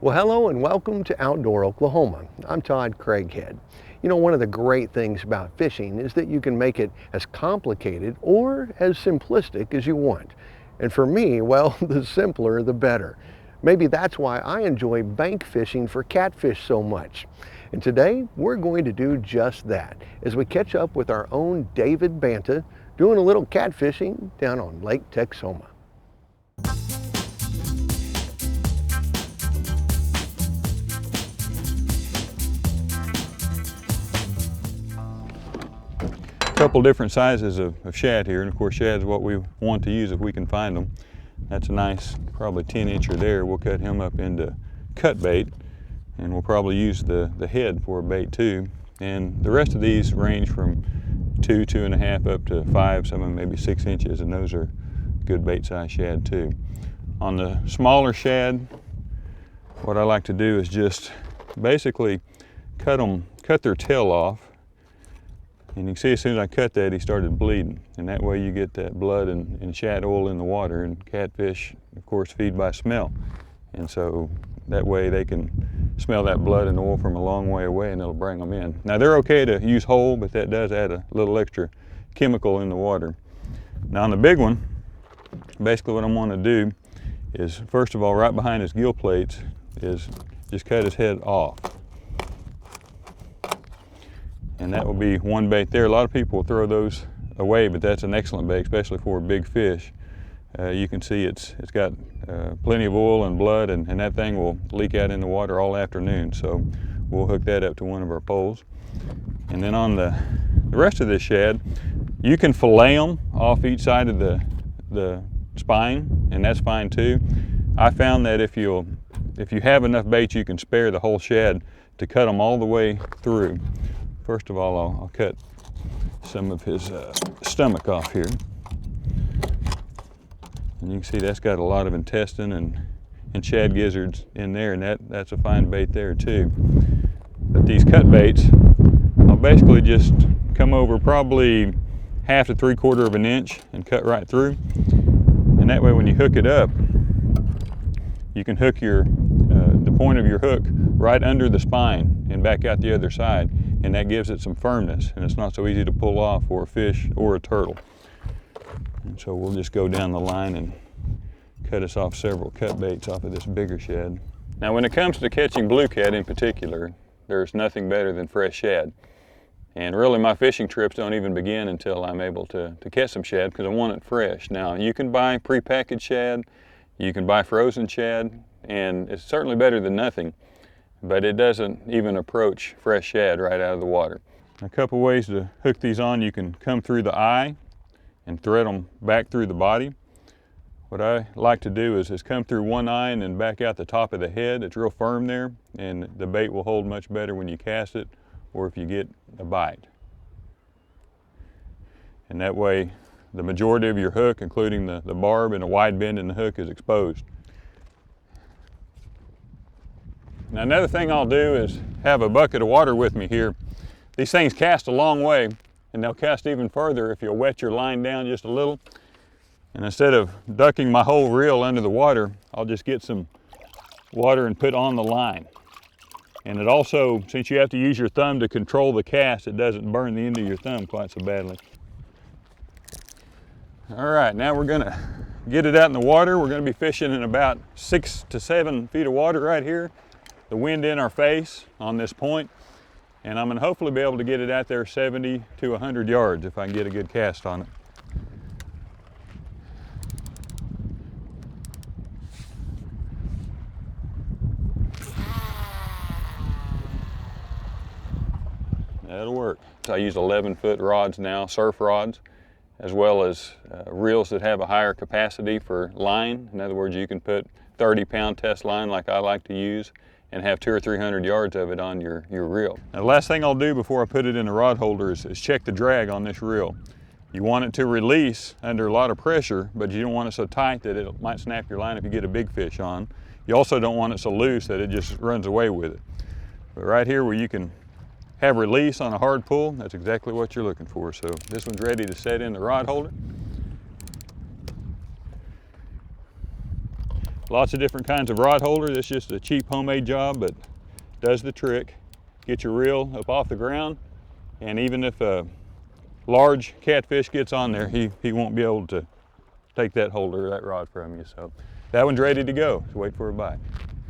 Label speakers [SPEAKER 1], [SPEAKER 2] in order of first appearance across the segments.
[SPEAKER 1] Well, hello and welcome to Outdoor Oklahoma. I'm Todd Craighead. You know, one of the great things about fishing is that you can make it as complicated or as simplistic as you want. And for me, well, the simpler the better. Maybe that's why I enjoy bank fishing for catfish so much. And today we're going to do just that as we catch up with our own David Banta doing a little catfishing down on Lake Texoma.
[SPEAKER 2] Couple different sizes of shad here, and of course shad's what we want to use if we can find them. That's a nice probably 10-incher there. We'll cut him up into cut bait, and we'll probably use the head for a bait too. And the rest of these range from 2.5 up to 5, some of them maybe 6 inches, and those are good bait size shad too. On the smaller shad, what I like to do is just basically cut their tail off. And you can see as soon as I cut that, he started bleeding. And that way you get that blood and shad oil in the water. And catfish, of course, feed by smell. And so that way they can smell that blood and oil from a long way away, and it'll bring them in. Now they're okay to use whole, but that does add a little extra chemical in the water. Now on the big one, basically what I'm going to do is, first of all, right behind his gill plates, is just cut his head off. And that will be one bait there. A lot of people will throw those away, but that's an excellent bait, especially for a big fish. You can see it's got plenty of oil and blood, and that thing will leak out in the water all afternoon. So we'll hook that up to one of our poles. And then on the rest of this shad, you can fillet them off each side of the spine, and that's fine too. I found that if you have enough bait, you can spare the whole shad to cut them all the way through. First of all, I'll cut some of his stomach off here. And you can see that's got a lot of intestine and shad gizzards in there, and that's a fine bait there too. But these cut baits, I'll basically just come over probably 1/2 to 3/4 of an inch and cut right through. And that way when you hook it up, you can hook the point of your hook right under the spine and back out the other side. And that gives it some firmness, and it's not so easy to pull off for a fish or a turtle. And so we'll just go down the line and cut us off several cut baits off of this bigger shad. Now when it comes to catching blue cat in particular, there's nothing better than fresh shad. And really my fishing trips don't even begin until I'm able to catch some shad, because I want it fresh. Now you can buy prepackaged shad, you can buy frozen shad, and it's certainly better than nothing. But it doesn't even approach fresh shad right out of the water. A couple ways to hook these on: you can come through the eye and thread them back through the body. What I like to do is come through one eye and then back out the top of the head. It's real firm there, and the bait will hold much better when you cast it or if you get a bite. And that way the majority of your hook, including the barb and a wide bend in the hook, is exposed. Now another thing I'll do is have a bucket of water with me here. These things cast a long way, and they'll cast even further if you'll wet your line down just a little. And instead of ducking my whole reel under the water, I'll just get some water and put on the line. And it also, since you have to use your thumb to control the cast, it doesn't burn the end of your thumb quite so badly. All right, now we're gonna get it out in the water. We're gonna be fishing in about 6 to 7 feet of water right here. The wind in our face on this point, and I'm gonna hopefully be able to get it out there 70 to 100 yards if I can get a good cast on it. That'll work. So I use 11-foot rods now, surf rods, as well as reels that have a higher capacity for line. In other words, you can put 30-pound test line like I like to use, and have 200 or 300 yards of it on your reel. Now the last thing I'll do before I put it in the rod holder is check the drag on this reel. You want it to release under a lot of pressure, but you don't want it so tight that it might snap your line if you get a big fish on. You also don't want it so loose that it just runs away with it. But right here where you can have release on a hard pull, that's exactly what you're looking for. So this one's ready to set in the rod holder. Lots of different kinds of rod holder. This is just a cheap homemade job, but does the trick. Get your reel up off the ground, and even if a large catfish gets on there, he won't be able to take that holder or that rod from you. So that one's ready to go. Just wait for a bite.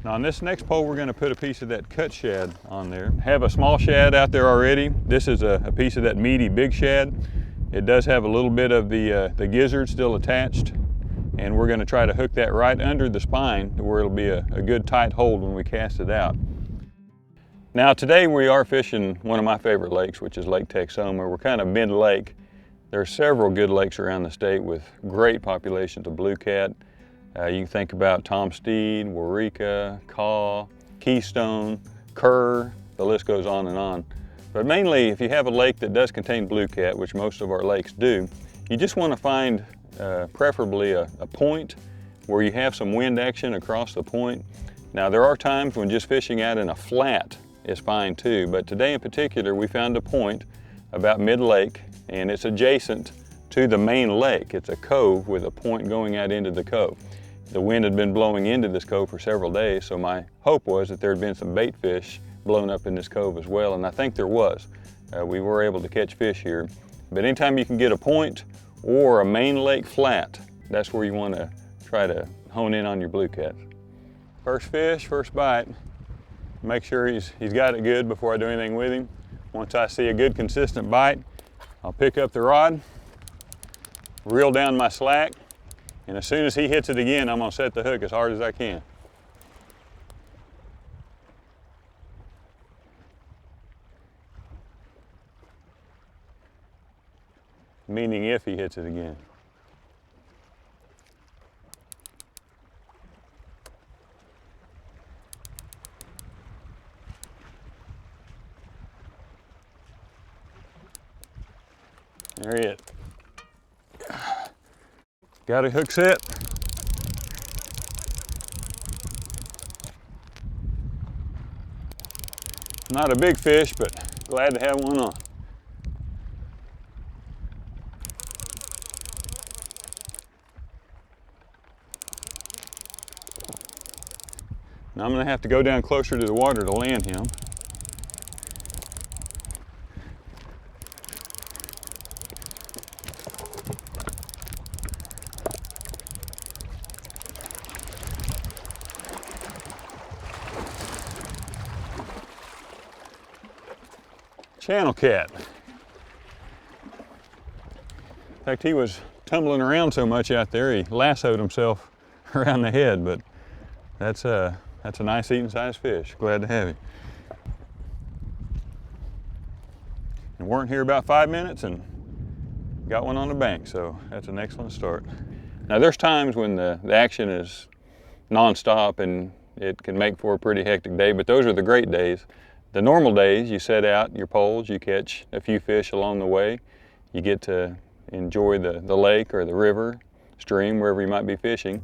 [SPEAKER 2] Now on this next pole, we're going to put a piece of that cut shad on there. Have a small shad out there already. This is a piece of that meaty big shad. It does have a little bit of the gizzard still attached, and we're going to try to hook that right under the spine to where it'll be a good tight hold when we cast it out. Now today we are fishing one of my favorite lakes, which is Lake Texoma. We're kind of mid-lake. There are several good lakes around the state with great populations of blue cat. You can think about Tom Steed, Waurika, Caw, Keystone, Kerr, the list goes on and on. But mainly, if you have a lake that does contain blue cat, which most of our lakes do, you just want to find preferably a point where you have some wind action across the point. Now there are times when just fishing out in a flat is fine too, but today in particular we found a point about mid-lake, and it's adjacent to the main lake. It's a cove with a point going out into the cove. The wind had been blowing into this cove for several days, so my hope was that there had been some bait fish blown up in this cove as well, and I think there was. We were able to catch fish here. But anytime you can get a point or a main lake flat, that's where you want to try to hone in on your blue cat. First fish, first bite. Make sure he's got it good before I do anything with him. Once I see a good consistent bite, I'll pick up the rod, reel down my slack, and as soon as he hits it again, I'm gonna set the hook as hard as I can. Meaning if he hits it again. There he is. Got a hook set. Not a big fish, but glad to have one on. Now I'm going to have to go down closer to the water to land him. Channel cat. In fact, he was tumbling around so much out there, he lassoed himself around the head, but that's a nice eating sized fish. Glad to have him. And weren't here about 5 minutes and got one on the bank, so that's an excellent start. Now there's times when the action is non-stop and it can make for a pretty hectic day, but those are the great days. The normal days, you set out your poles, you catch a few fish along the way, you get to enjoy the lake or the river, stream, wherever you might be fishing.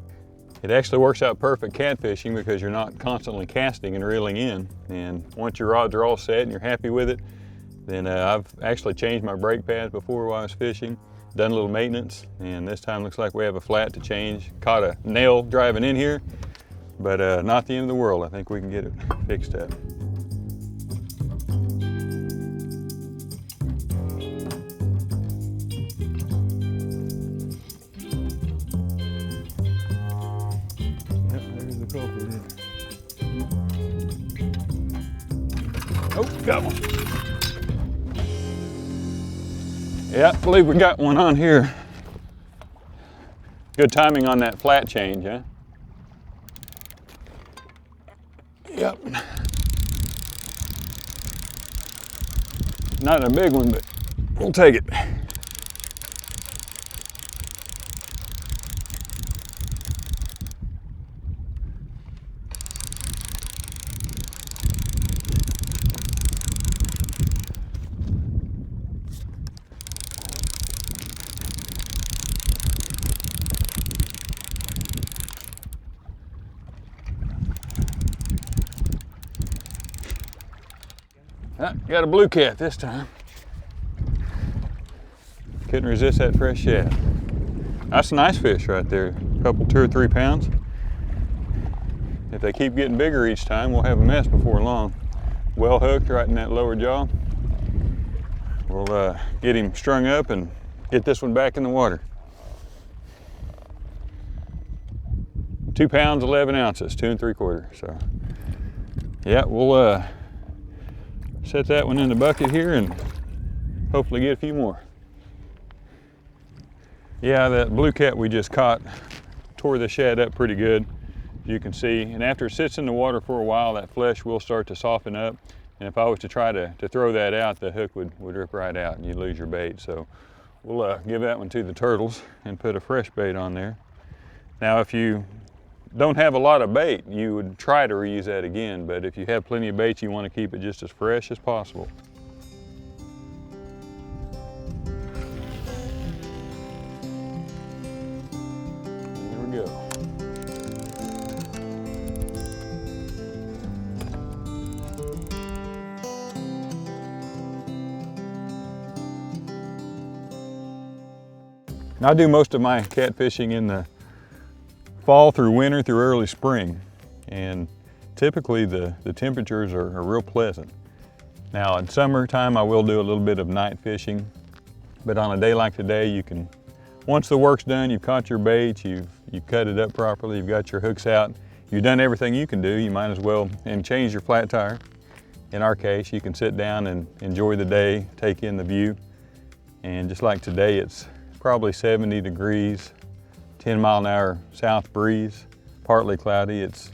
[SPEAKER 2] It actually works out perfect catfishing because you're not constantly casting and reeling in. And once your rods are all set and you're happy with it, then I've actually changed my brake pads before while I was fishing, done a little maintenance, and this time looks like we have a flat to change. Caught a nail driving in here, but not the end of the world. I think we can get it fixed up. Oh, got one. Yeah, I believe we got one on here. Good timing on that flat change, huh? Yep. Not a big one, but we'll take it. Got a blue cat this time. Couldn't resist that fresh shad. That's a nice fish right there. A couple, 2 or 3 pounds. if they keep getting bigger each time, we'll have a mess before long. Well hooked right in that lower jaw. We'll get him strung up and get this one back in the water. 2 pounds, 11 ounces, 2 3/4. So yeah, we'll set that one in the bucket here and hopefully get a few more. Yeah, that blue cat we just caught tore the shad up pretty good, as you can see. And after it sits in the water for a while, that flesh will start to soften up. And if I was to try to throw that out, the hook would rip right out and you'd lose your bait. So we'll give that one to the turtles and put a fresh bait on there. Now, if you don't have a lot of bait, you would try to reuse that again. But if you have plenty of bait, you want to keep it just as fresh as possible. There we go. I do most of my catfishing in the fall through winter through early spring, and typically the temperatures are real pleasant. Now in summertime I will do a little bit of night fishing, but on a day like today you can, once the work's done, you've caught your bait, you've cut it up properly, you've got your hooks out, you've done everything you can do, you might as well and change your flat tire. In our case, you can sit down and enjoy the day, take in the view, and just like today, it's probably 70 degrees, 10-mile-an-hour south breeze, partly cloudy. It's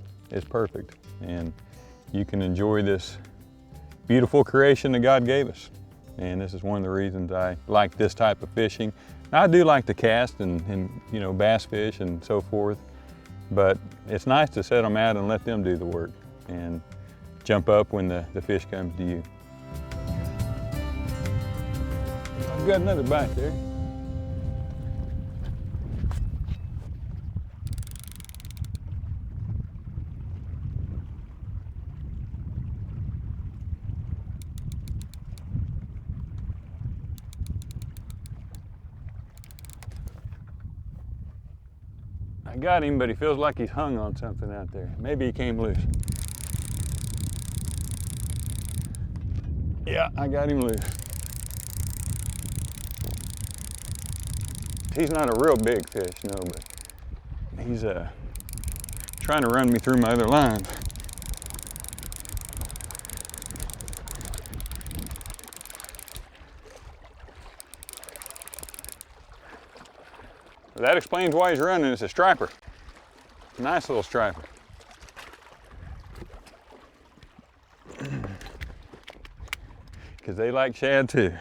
[SPEAKER 2] perfect, and you can enjoy this beautiful creation that God gave us. And this is one of the reasons I like this type of fishing. Now, I do like to cast and you know, bass fish and so forth, but it's nice to set them out and let them do the work and jump up when the fish comes to you. I've got another bite there. I got him, but he feels like he's hung on something out there. Maybe he came loose. Yeah, I got him loose. He's not a real big fish, no, but he's trying to run me through my other lines. That explains why he's running. It's a striper. Nice little striper. Because they like shad too.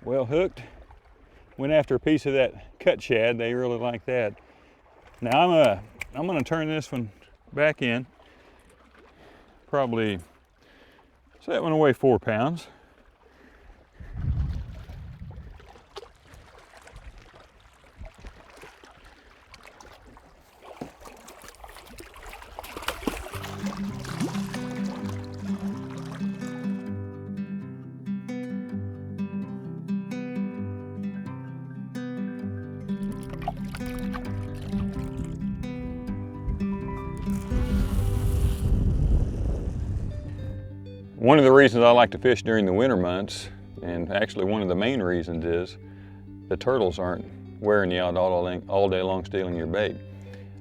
[SPEAKER 2] Well hooked. Went after a piece of that cut shad. They really like that. Now I'm gonna turn this one back in. Probably, so that one will weigh 4 pounds. One of the reasons I like to fish during the winter months, and actually one of the main reasons, is the turtles aren't wearing you out all day long stealing your bait.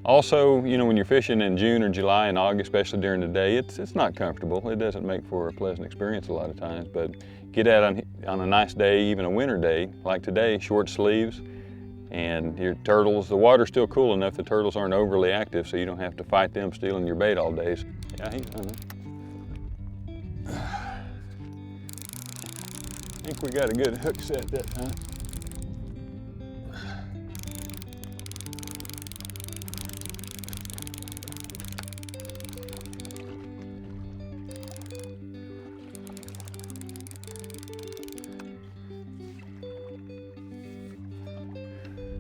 [SPEAKER 2] Also, you know, when you're fishing in June or July and August, especially during the day, it's not comfortable. It doesn't make for a pleasant experience a lot of times, but get out on a nice day, even a winter day, like today, short sleeves, and your turtles, the water's still cool enough, the turtles aren't overly active, so you don't have to fight them stealing your bait all day. So, yeah, he's hunting. I think we got a good hook set that time.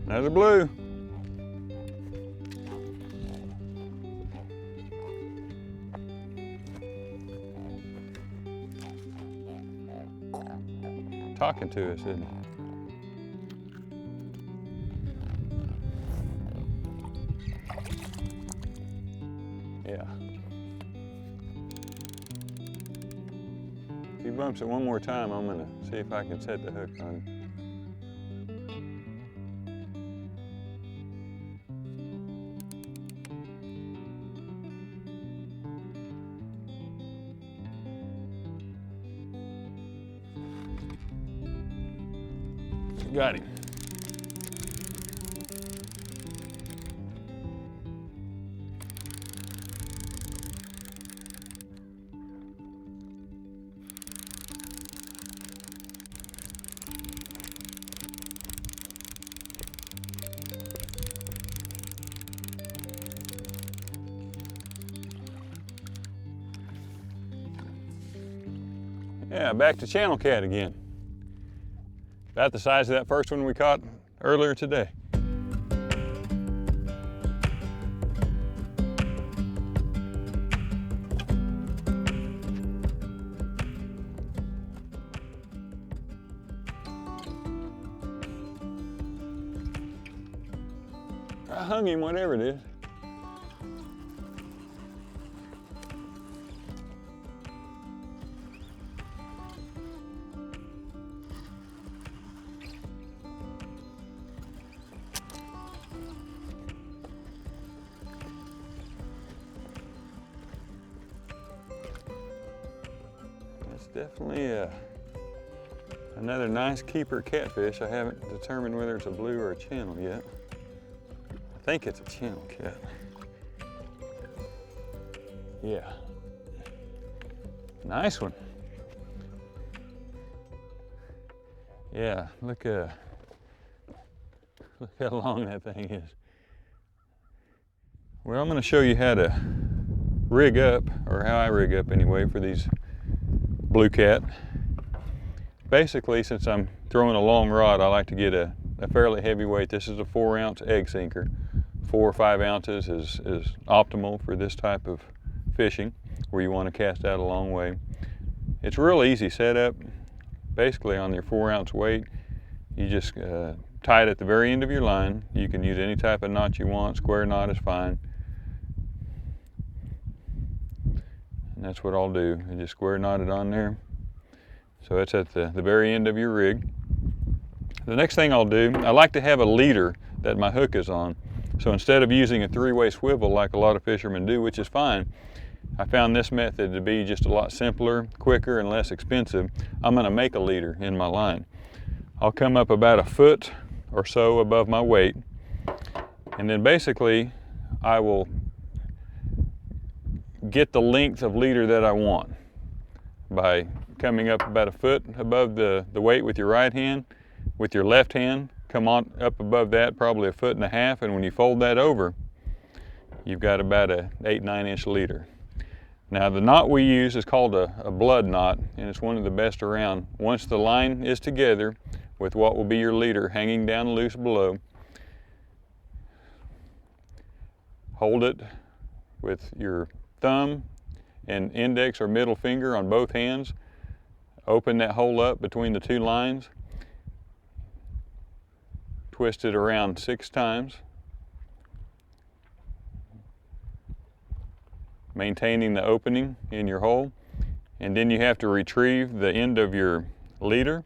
[SPEAKER 2] Another blue. Talking to us, isn't he? If he bumps it one more time, I'm gonna see if I can set the hook on him. Got him. Yeah, back to channel cat again. About the size of that first one we caught earlier today. I hung him, whatever it is. That's definitely another nice keeper catfish. I haven't determined whether it's a blue or a channel yet. I think it's a channel cat. Yeah. Nice one. Yeah, look how long that thing is. Well, I'm going to show you how to rig up, or how I rig up anyway, for these blue cat. Basically, since I'm throwing a long rod, I like to get a fairly heavy weight. This is a 4-ounce egg sinker. 4 or 5 ounces is optimal for this type of fishing, where you want to cast out a long way. It's real easy setup. Basically, on your 4-ounce weight, you just tie it at the very end of your line. You can use any type of knot you want. Square knot is fine. And that's what I'll do. I just square knot it on there. So it's at the very end of your rig. The next thing I'll do, I like to have a leader that my hook is on. So instead of using a 3-way swivel like a lot of fishermen do, which is fine, I found this method to be just a lot simpler, quicker, and less expensive. I'm going to make a leader in my line. I'll come up about a foot or so above my weight, and then basically I will get the length of leader that I want by coming up about a foot above the weight with your right hand. With your left hand, come on up above that, probably 1.5 feet, and when you fold that over, you've got about a 8-9 inch leader. Now the knot we use is called a blood knot, and it's one of the best around. Once the line is together with what will be your leader hanging down loose below, hold it with your thumb and index or middle finger on both hands. Open that hole up between the two lines. Twist it around 6 times, maintaining the opening in your hole, and then you have to retrieve the end of your leader,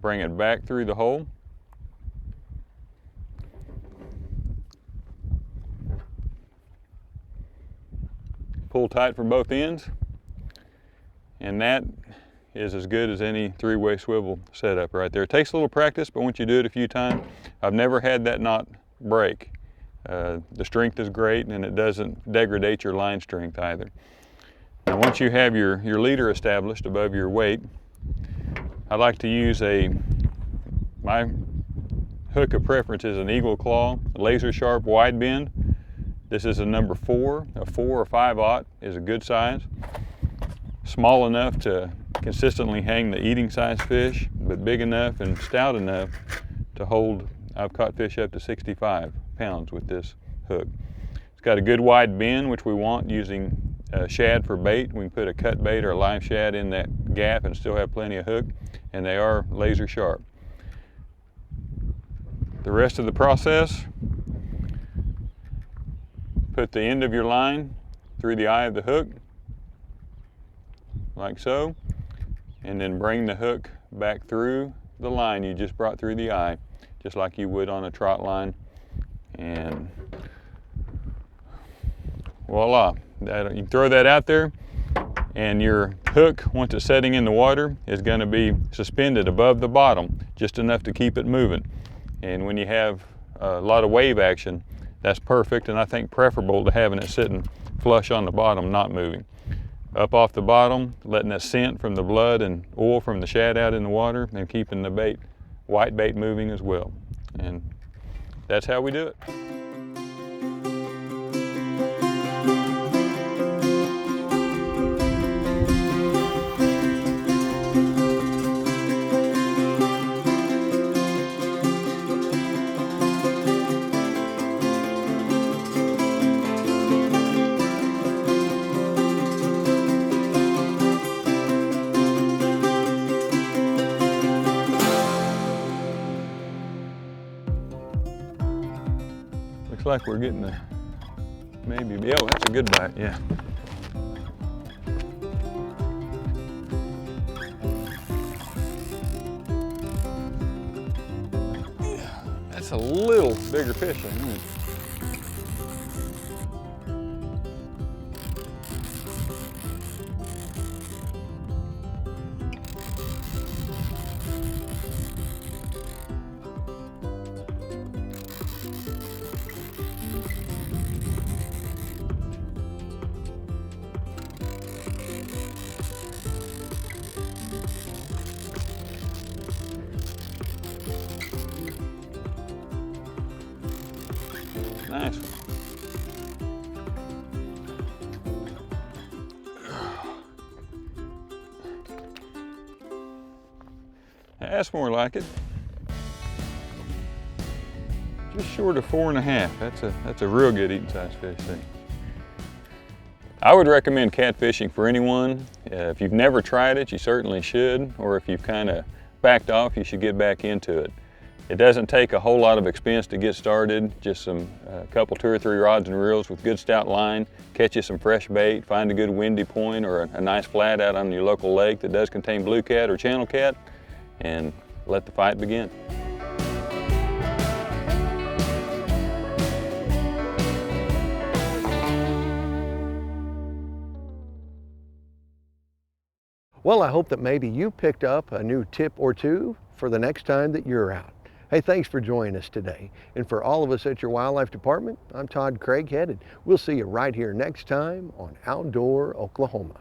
[SPEAKER 2] bring it back through the hole, pull tight from both ends, and that is as good as any 3-way swivel setup right there. It takes a little practice, but once you do it a few times, I've never had that knot break. The strength is great, and it doesn't degrade your line strength either. Now once you have your leader established above your weight, I like to use my hook of preference is an Eagle Claw, laser sharp wide bend. This is a number 4, a 4 or 5/0 is a good size. Small enough to consistently hang the eating size fish, but big enough and stout enough to hold, I've caught fish up to 65 pounds with this hook. It's got a good wide bend, which we want using shad for bait. We can put a cut bait or a live shad in that gap and still have plenty of hook, and they are laser sharp. The rest of the process, put the end of your line through the eye of the hook, like so, and then bring the hook back through the line you just brought through the eye, just like you would on a trot line. And voila, you can throw that out there, and your hook, once it's setting in the water, is going to be suspended above the bottom, just enough to keep it moving. And when you have a lot of wave action, that's perfect, and I think preferable to having it sitting flush on the bottom, not moving. Up off the bottom, letting that scent from the blood and oil from the shad out in the water, and keeping the bait, white bait, moving as well. And that's how we do it. Looks like we're getting a, maybe, oh, that's a good bite, yeah. That's a little bigger fish, I think. Nice one. That's more like it. Just short of 4.5. That's a real good eating size fish there. I would recommend catfishing for anyone. If you've never tried it, you certainly should, or if you've kind of backed off, you should get back into it. It doesn't take a whole lot of expense to get started, just some couple, 2 or 3 rods and reels with good stout line, catch you some fresh bait, find a good windy point or a nice flat out on your local lake that does contain blue cat or channel cat, and let the fight begin.
[SPEAKER 1] Well, I hope that maybe you picked up a new tip or two for the next time that you're out. Hey, thanks for joining us today. And for all of us at your wildlife department, I'm Todd Craighead, and we'll see you right here next time on Outdoor Oklahoma.